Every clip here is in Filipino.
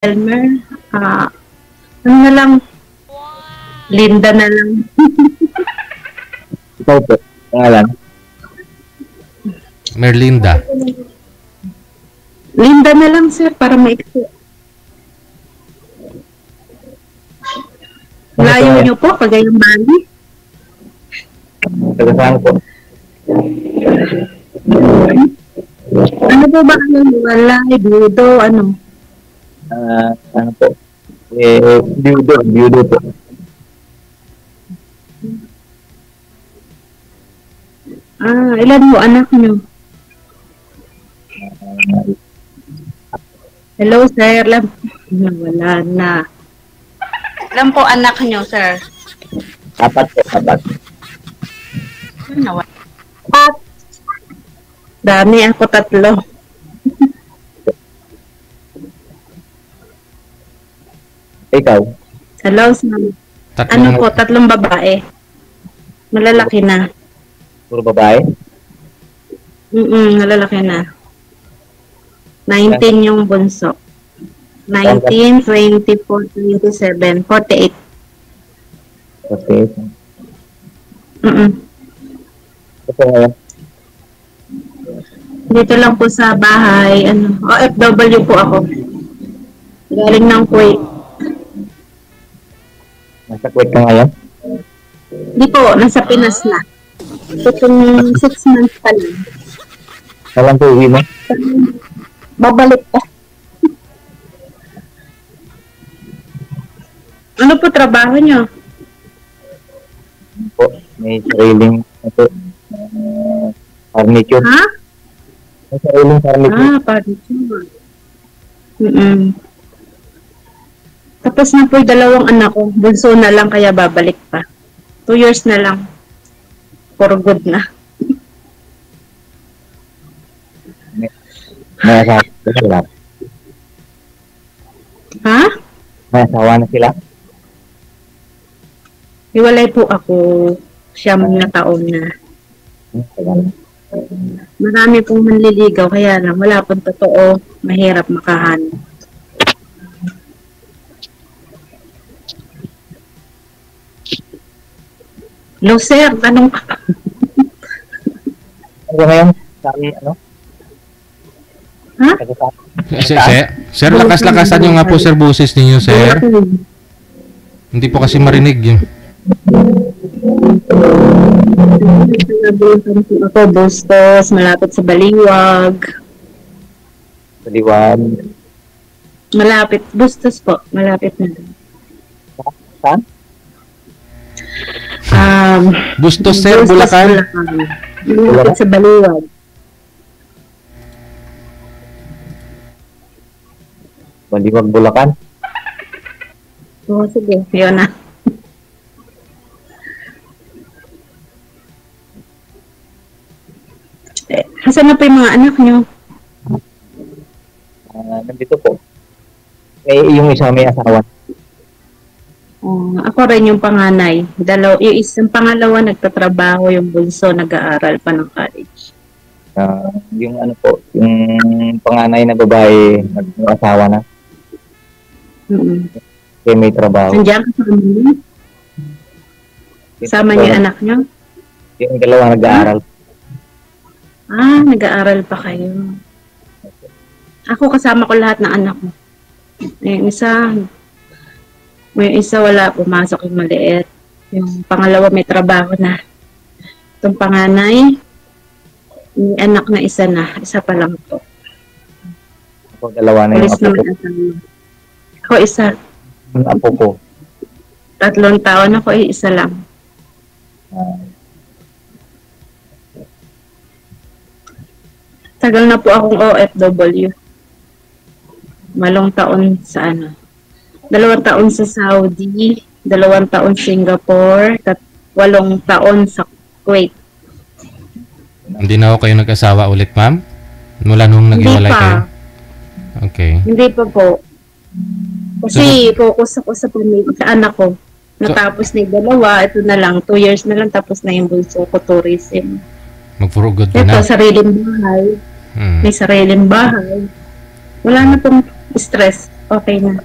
Elmer, ano na lang, Linda na lang. Ikaw po, pangalan. Merlinda. Linda na lang, sir, para maiksi. Layo nyo po, Cagayan Valley. Taga saan po? Ano po ba ang walay, budo, ano? Ano po? Biudo po. Ilan po anak nyo? Hello, sir. Wala na. Ilan po anak nyo, sir? Apat po, apat. Apat. Dami, ako 3. Ikaw? Hello, sir. Tatlong, Ano po, 3 babae. Malalaki na. Puro babae? Malalaki na. 19 yung bunso. 19, 24, 27, 48. Okay. Ito ngayon? Dito lang po sa bahay, OFW po ako. Galing ng Kuwait. Nasa Kuwait ka ngayon? Di po, nasa Pinas na. Itong 6 months pa lang. Kailan po uwi mo? Babalik pa. Ano po trabaho nyo? Po, may sariling furniture. Ha? May sariling furniture. Furniture. Tapos na po yung 2 anak ko. Bunso na lang kaya babalik pa. 2 years na lang. For good na. May asawa na sila. Ha? May asawa na sila. Iwalay po ako 9 na taon na. Marami pong manliligaw, kaya lang wala pong totoo, mahirap makahanap. No, sir, tanong ka. Ano ngayon? Sabi, ano? Ha? sir, lakas-lakasan nyo nga po, sir, boses ninyo, sir. Hindi po kasi marinig yun. Ako, Bustos, malapit sa Baliwag. Baliwag. Malapit, Bustos po, malapit na doon. Saan? Bustos, sir, Bulacan. Malapit sa Baliwag. Baliwag, Bulacan. Oo, sige, yun na. Asan na po yung mga anak nyo? Nandito po. Yung isa may asawa. Ako rin yung panganay. Yung isang pangalawa nagtatrabaho, yung bunso nag-aaral pa ng college. Yung ano po, yung panganay na babae, nag-asawa na. Kaya may trabaho. Nandiyan ka sa kanila? Sama niyo anak nyo? Yung dalawa nag-aaral. Nag-aaral pa kayo. Ako kasama ko lahat ng anak mo. Yung isa wala, pumasok yung maliit. Yung pangalawa may trabaho na. Itong panganay, may anak na isa pa lang po. Ako dalawa na yung apo ko. Ako isa. Yung apo ko. 3 taon, ako isa lang. Tagal na po akong OFW. Malong taon sa 2 taon sa Saudi, 2 taon Singapore, 8 taon sa Kuwait. Hindi na ako kayo nag-asawa ulit, ma'am? Mula nung nag-iwalay kayo? Okay. Hindi pa po. Kasi focus ako sa pamilya, sa anak ko. Natapos na yung 2, ito na lang, 2 years na lang, tapos na yung bunso ko, tourism. Mag-for good Ito, na. sariling bahay. May sariling bahay. Wala na pong stress. Okay na.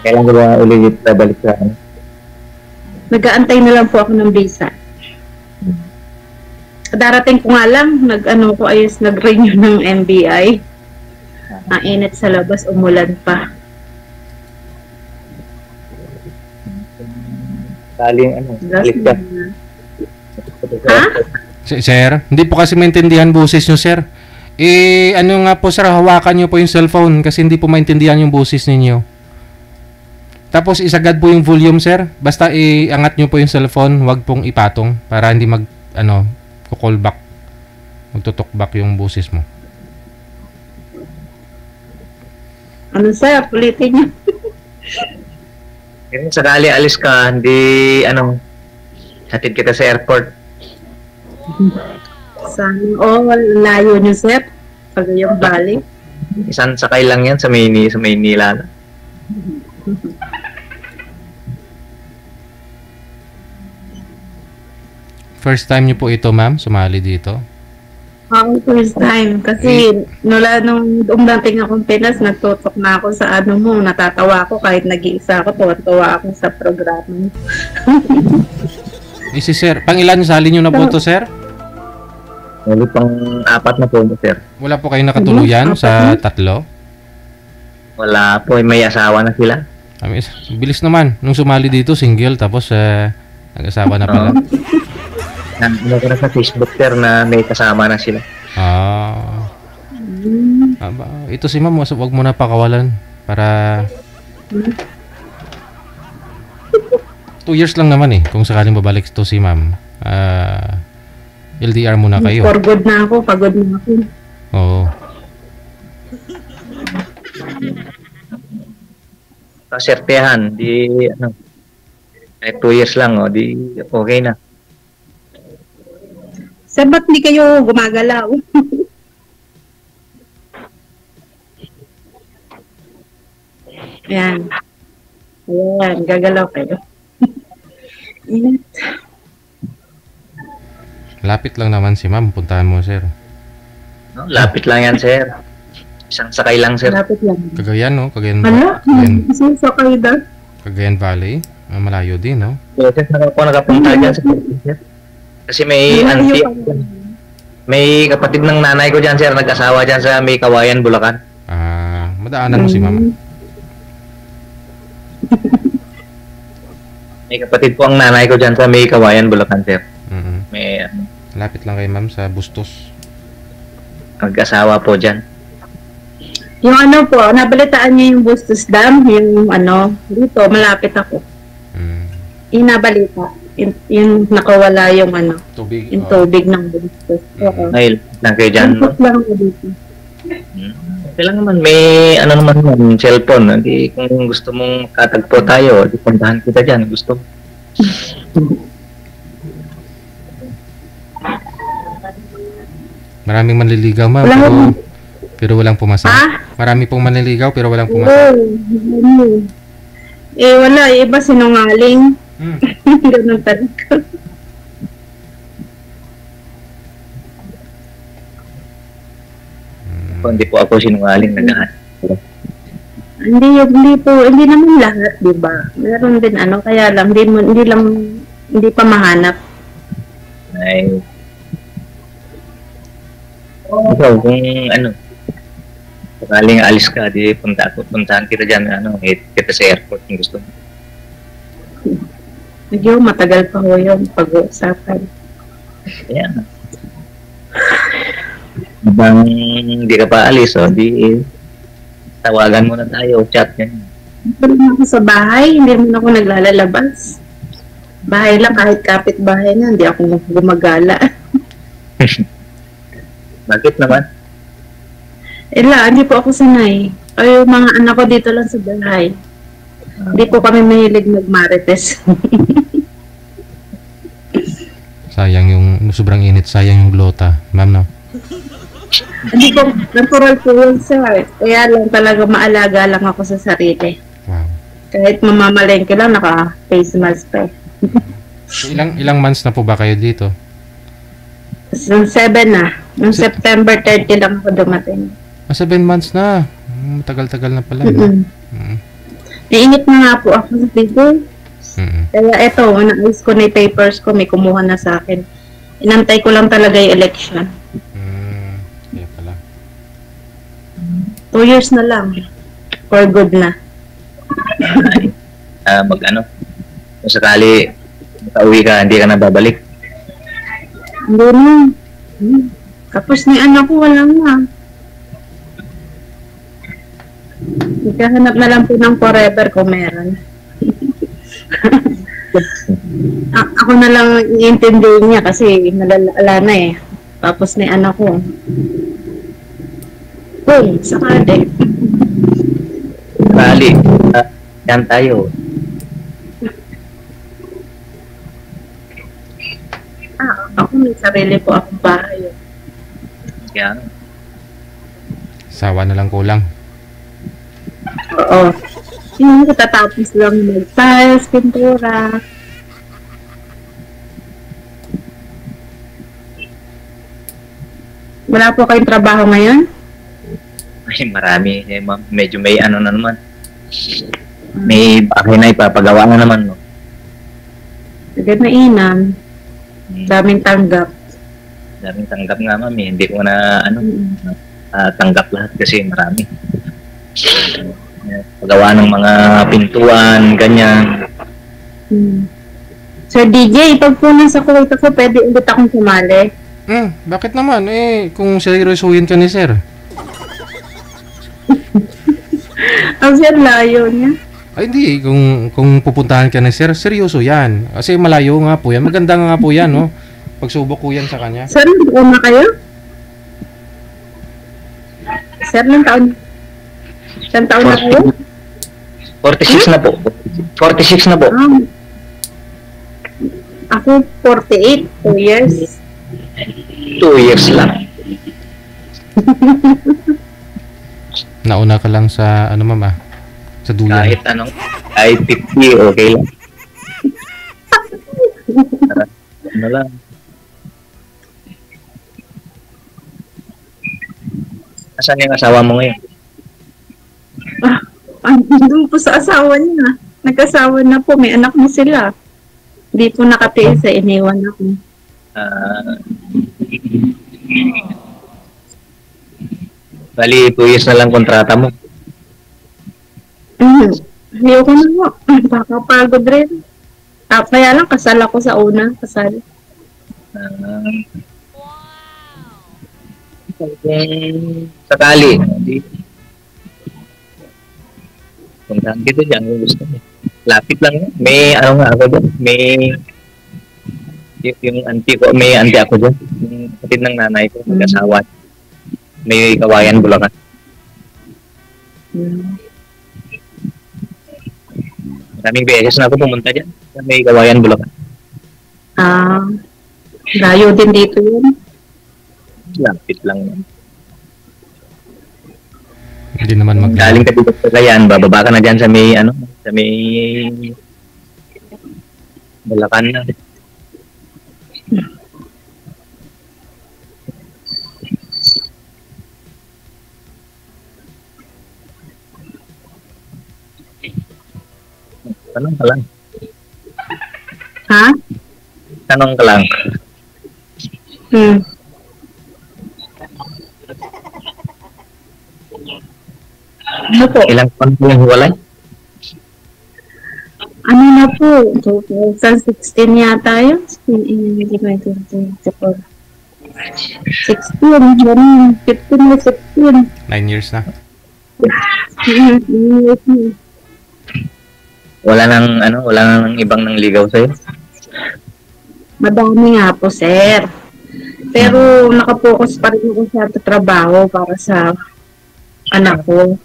Kailan ko ba ulit balik sa ano? Nag-aantay na lang po ako ng visa. Darating ko nga lang, nag-renew ng MBI. Ang init sa labas, umulan pa. Saling ano, alis ka. Ha? Sir, hindi po kasi maintindihan boses nyo, sir. Ano nga po, sir, hawakan nyo po yung cellphone kasi hindi po maintindihan yung boses ninyo. Tapos isagad po yung volume, sir. Basta iangat nyo po yung cellphone, wag pong ipatong para hindi call back. Magtutok back yung boses mo. Ano sir, ulitin niyo. Kaya sakali alis ka, hindi hatid kita sa airport. Sana, layo niyo sir. Pag yung balik. Isang sakay lang yan sa Maynila. First time nyo po ito, ma'am, sumali dito? First time. Kasi nula nung umdating akong Pinas, nagtutok na ako sa natatawa ako kahit nag-iisa ako, tuwa ako sa programa. Si sir, pang ilan sali nyo na po to, sir? Ulit pang 4 na po, sir. Wala po kayong nakatuluyan sa 3? Wala po, may asawa na sila. Bilis naman. Nung sumali dito, single, tapos nag-asawa na pala. Ano ko na sa Facebook, sir, na may kasama na sila. Ito si ma'am, wag mo na pakawalan para 2 years lang naman kung sakaling babalik to si ma'am. LDR muna kayo. For good na ako, pagod na ako. Oo. Kasertehan, kahit 2 years lang, di okay na. Sir, ba't di kayo gumagalaw? Ayan. Ayan, gagalaw kayo. Init. Lapit lang naman si ma'am. Puntahan mo, sir. No, lapit lang yan, sir. Isang sakay lang, sir. Lapit lang. Cagayan, no? Isang sakay daw. Cagayan Valley. Malayo din, no? Yes, sir, nakapunta dyan, sir. Kasi may may kapatid ng nanay ko dyan, sir, nag-asawa dyan sa may Kawayan, Bulacan. Madaanan mo si ma'am. May kapatid po ang nanay ko dyan sa may Kawayan, Bulacan, sir. May lapit lang kay ma'am sa Bustos. Nag-asawa po dyan. Yung po, nabalitaan niyo yung Bustos Dam, yung dito, malapit ako. Inabalita. Yung nakawala yung tubig. Yung tubig ng Bustos. Ngayon, lang kayo dyan. Lang ako dito. Kailangan naman, may naman, cellphone. Hindi, kung gusto mong katagpo tayo, di puntahan kita dyan. Gusto. Maraming manliligaw, ma'am, pero walang pumasa. Marami pong manliligaw, pero walang pumasa. Wala. Iba sinungaling. Ganun talaga. Hindi po ako sinungaling nagahan. Hindi naman lahat, di ba? Meron din kaya lang, hindi pa mahanap. Ay. Ikaw, kung sakaling alis ka, di puntahan kita dyan, kita sa airport kung gusto mo. Medyo matagal pa ho yung pag-uusapan. Ayan. Habang hindi ka pa alis, di tawagan mo na tayo, chat yan. Pero ako sa bahay, hindi naman ako naglalabas. Bahay lang, kahit kapit-bahay na, hindi ako gumagala. Bakit naman? Hindi po ako sanay. Ay, mga anak ko dito lang sa bahay. Hindi po kami mahilig mag-marites. Sayang yung sobrang init, sayang yung glota, ma'am, no? Hindi ko, natural po yun, sir. Kaya lang talaga maalaga lang ako sa sarili. Wow. Kahit mamamalengke lang, naka-face mask pa. Ilang months na po ba kayo dito? So, 7 na. Noong September 30 lang ako dumating. 7 months na. Tagal-tagal na pala. No? Mm-mm. Nainit na nga po ako sa dito. Kaya eto, naayos ko na yung papers ko, may kumuha na sa akin. Inantay ko lang talaga yung election. Kaya pala. 2 years na lang. For good na. Kung sakali makauwi ka, hindi ka na babalik. Hindi na. Tapos ni anak ko, wala na. Ikahanap na lang po ng forever kung meron. Ako na lang iintindihin niya kasi nalala na eh. Tapos ni anak ko. Boom, sakali. Sakali, yan tayo. Ako may sarili po akong bahay. Yan. Sawa na lang kulang. Oo. Yung katatapos lang mag-tiles, pintura. Wala po kayong trabaho ngayon? Ay, marami. Eh, ma'am, medyo may ano na naman. May bahay na ipapagawa na naman, no? Agad na inam. Daming tanggap. Daming tanggap nga, ma'am. Eh. Hindi ko na, tanggap lahat kasi marami. Pagawa ng mga pintuan, ganyan. Sir DJ, pag po nasa Kuwait ako, pwede ulit akong sumali. Bakit naman? Kung seryosohin ka ni sir. Ang sir, layo niya. Ay, hindi. Kung pupuntahan ka ni sir, seryoso yan. Kasi malayo nga po yan. Maganda nga po yan, no? Pagsubok ko yan sa kanya. Sir, nandun na kayo? Sir, ng taon? Isang taon na kayo? 46 na po. 46 na po. Ako, 48. 2 years. 2 years lang. Nauna ka lang sa, mama? Sa duyan. Kahit 50, okay lang. Ano lang. Nasaan yung asawa mo ngayon? Doon po sa asawa niya. Nag-asawa na po. May anak na sila. Hindi po nakatiis sa iniwan ako. Bali, 2 years na lang kontrata mo. Ayoko na po. Pakapagod rin. Kaya lang, kasal ako sa una. Kasal. Sakali. Puntahan kita dyan kung gusto mo. Lapit lang yan. May ano nga ako dyan. May yung auntie ko, may auntie ako dyan. Yung kapatid ng nanay ko, mag-asawa. May Kawayan, Bulacan. Maraming beses na ako pumunta dyan. May Kawayan, Bulacan. Layo din dito yun. Lapit lang yan. Hindi naman Galing ka dito sa Kayan, bababa ka na dyan sa may, sa may Bulacan na. Tanong ka lang. Ha? Tanong ka lang. Ano po? Ilang taon po yung hiwalay? Ano na po? 2016 yata yun. 2024. 16. Ganun. 15 na 16. 9 years na. Wala nang ibang nangligaw sa'yo? Madami nga po, sir. Pero nakapokus pa rin ako sa trabaho para sa anak ko.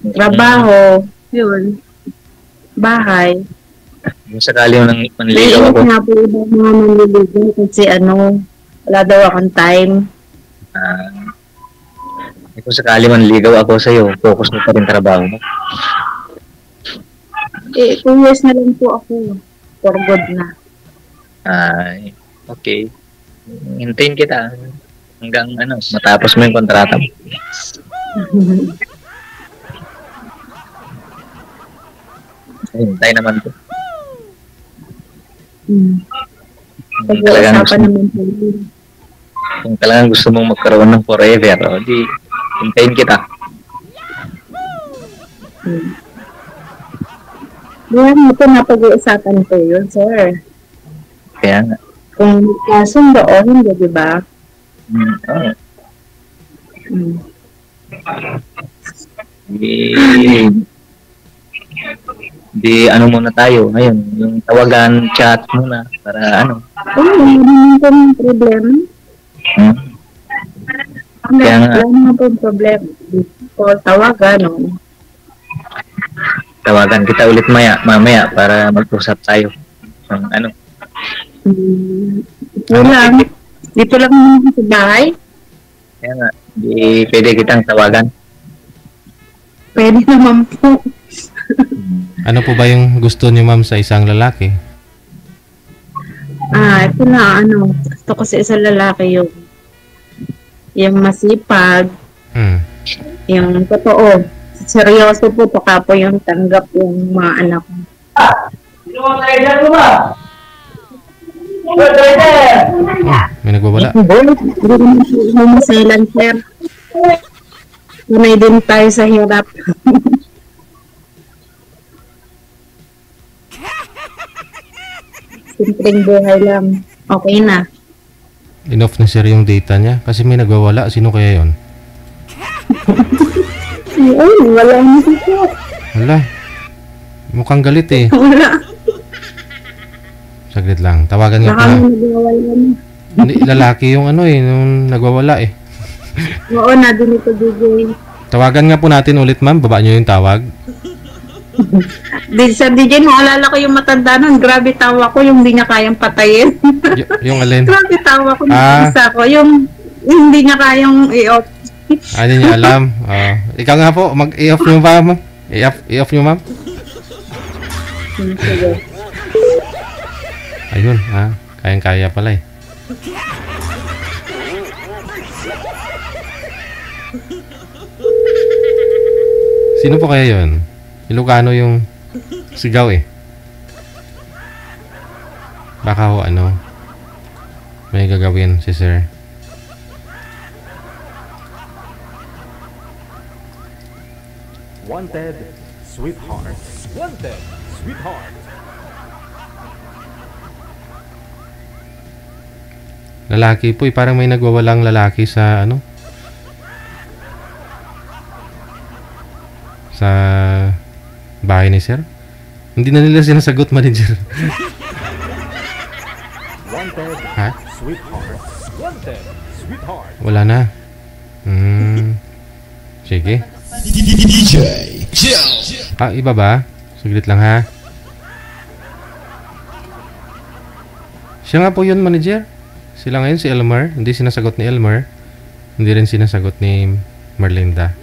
Trabaho, yun. Bahay. Kung sakali mo nang manligaw ako. Naiinit nga po ibang mga manliligaw kasi wala daw akong time. Kung sakali manligaw ako sa'yo, focus mo pa rin trabaho mo. 2 years na lang po ako. For good na. Okay. Hintayin kita hanggang ano, matapos mo yung kontrata mo. Hintay naman to. Kung talagang gusto, Pag-uusapan naman po yun. kung talagang gusto mong magkaroon ng forever, o di, hintayin kita. Yan, ito na pag-uusapan ko yun, sir. Kaya nga. Kung kasundo o hindi, di ba? Oh, Mm. di ano muna tayo ngayon, yung tawagan, chat muna, para ano. Oo, hindi naman po yung problema. Hmm? Kaya nga. Wala naman po yung problema. Call, tawagan, no? Tawagan kita ulit mamaya para mag-usap tayo. Ano? Ito lang. Dito lang naman sa bahay. Kaya nga, di pwede kitang tawagan. Pwede naman po. Ano po ba yung gusto niyo, ma'am, sa isang lalaki? Ito na, ano. Gusto ko sa isang lalaki yung masipag, yung totoo. Seryoso po, baka po yung tanggap yung mga anak ko. May nagwawala. Hindi naman silent, sir. Tunay din tayo sa hirap. Simpleng buhay lang. Okay na. Enough na, sir, yung data niya. Kasi may nagwawala. Sino kaya yon? Ay, wala na siya. Wala. Mukhang galit eh. Wala. Saglit lang. Tawagan nga po Baka na. may nagwawala na. Hindi, lalaki yung ano eh. Nung nagwawala eh. Oo, nadinig ko, DJ. Tawagan nga po natin ulit, ma'am. Baba niyo yung tawag. Sa DJ, naalala ko yung matanda nun. Grabe tawa ko yung hindi niya kayang patayin. Yung alin? Grabe tawa ko yung Ah. isa ko. Yung hindi niya kayang i-off. Ano niya alam? Ikaw nga po. Mag-i-off niyo ba, ma'am? I-off niyo, ma'am? Sige. Ayun, kayang-kaya pala eh. Sino po kaya yun? Ilocano yung sigaw eh. Baka ho ano, may gagawin si sir. Wanted, sweetheart. Wanted, sweetheart. Lalaki po eh, parang may nagwawalang lalaki sa ano? Sa bahay ni sir. Hindi na nila sinasagot, manager. Wanted, Ha? sweetheart. Wanted, sweetheart. Wala na. Sige. Iba ba? Saglit lang ha. Siya nga po yun, manager. Sila ngayon si Elmer. Hindi sinasagot ni Elmer. Hindi rin sinasagot ni Merlinda.